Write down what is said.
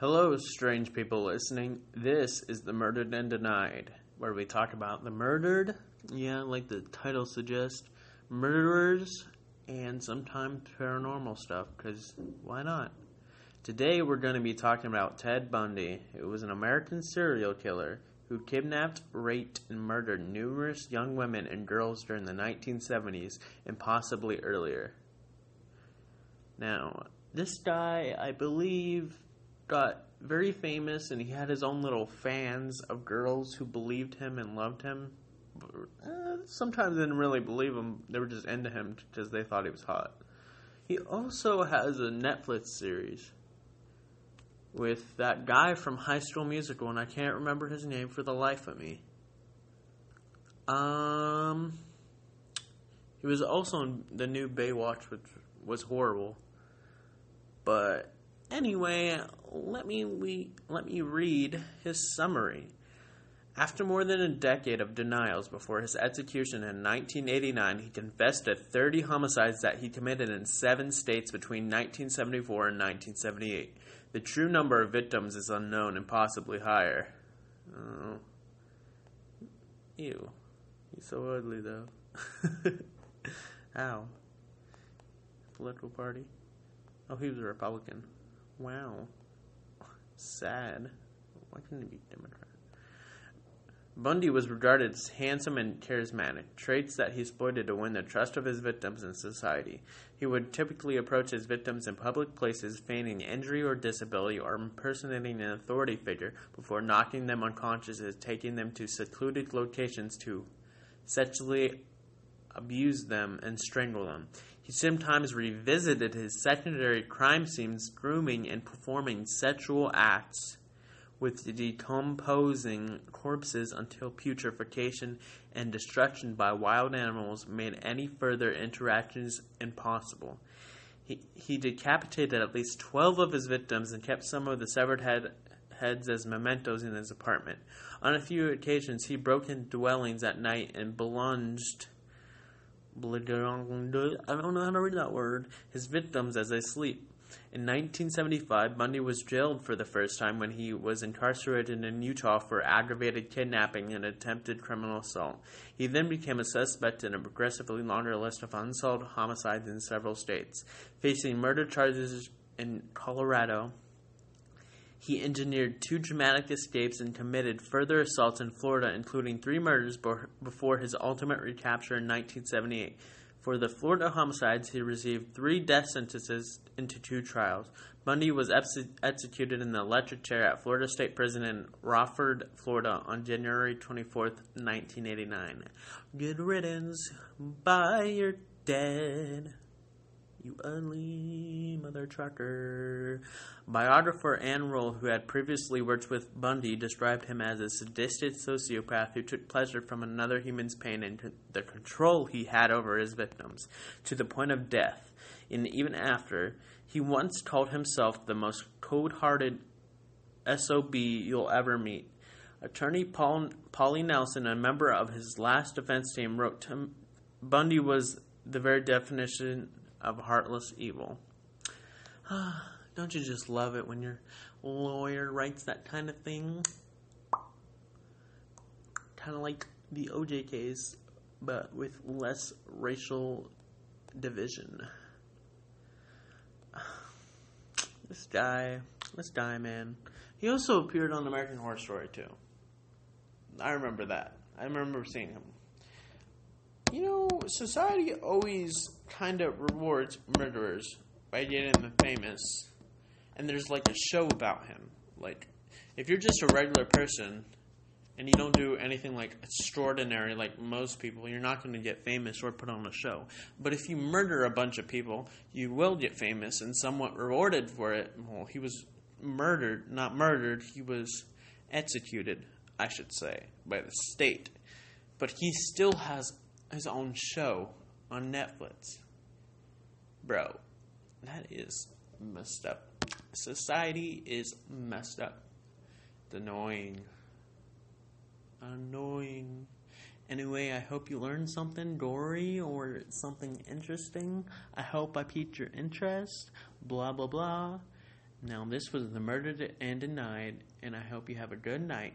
Hello, strange people listening. This is the Murdered and Denied, where we talk about the murdered, like the title suggests, murderers, and sometimes paranormal stuff, because why not? Today we're going to be talking about Ted Bundy, who was an American serial killer who kidnapped, raped, and murdered numerous young women and girls during the 1970s and possibly earlier. Now, this guy, I believe, got very famous, and he had his own little fans of girls who believed him and loved him. Sometimes they didn't really believe him. They were just into him because they thought he was hot. He also has a Netflix series with that guy from High School Musical, and I can't remember his name for the life of me. He was also in the new Baywatch, which was horrible. But anyway, let me read his summary. After more than a decade of denials before his execution in 1989, he confessed to 30 homicides that he committed in 7 states between 1974 and 1978. The true number of victims is unknown and possibly higher. Oh. Ew. He's so ugly, though. Ow. Political party? Oh, he was a Republican. Wow. Sad. Why couldn't he be Democrat? Bundy was regarded as handsome and charismatic, traits that he exploited to win the trust of his victims in society. He would typically approach his victims in public places, feigning injury or disability or impersonating an authority figure before knocking them unconscious and taking them to secluded locations to sexually abuse them and strangle them. He sometimes revisited his secondary crime scenes, grooming and performing sexual acts with the decomposing corpses until putrefaction and destruction by wild animals made any further interactions impossible. He decapitated at least 12 of his victims and kept some of the severed heads as mementos in his apartment. On a few occasions, he broke into dwellings at night and I don't know how to read that word, his victims as they sleep. In 1975, Bundy was jailed for the first time when he was incarcerated in Utah for aggravated kidnapping and attempted criminal assault. He then became a suspect in a progressively longer list of unsolved homicides in several states. Facing murder charges in Colorado, he engineered 2 dramatic escapes and committed further assaults in Florida, including 3 murders before his ultimate recapture in 1978. For the Florida homicides, he received 3 death sentences into 2 trials. Bundy was executed in the electric chair at Florida State Prison in Rockford, Florida on January 24th, 1989. Good riddance, bye, you're dead. You ugly mother trucker. Biographer Ann Rule, who had previously worked with Bundy, described him as a sadistic sociopath who took pleasure from another human's pain and the control he had over his victims, to the point of death. And even after, he once called himself the most cold-hearted SOB you'll ever meet. Attorney Paulie Nelson, a member of his last defense team, wrote Bundy was the very definition of heartless evil. Don't you just love it when your lawyer writes that kind of thing? Kind of like the OJ case, but with less racial division. This guy, man. He also appeared on American Horror Story, too. I remember that. I remember seeing him. You know, society always kind of rewards murderers by getting them famous. And there's like a show about him. Like, if you're just a regular person and you don't do anything like extraordinary like most people, you're not going to get famous or put on a show. But if you murder a bunch of people, you will get famous and somewhat rewarded for it. Well, he was not murdered, he was executed, I should say, by the state. But he still has his own show on Netflix. Bro, that is messed up. Society is messed up. It's annoying. Anyway, I hope you learned something gory or something interesting. I hope I piqued your interest. Blah, blah, blah. Now, this was the Murdered and Denied, and I hope you have a good night.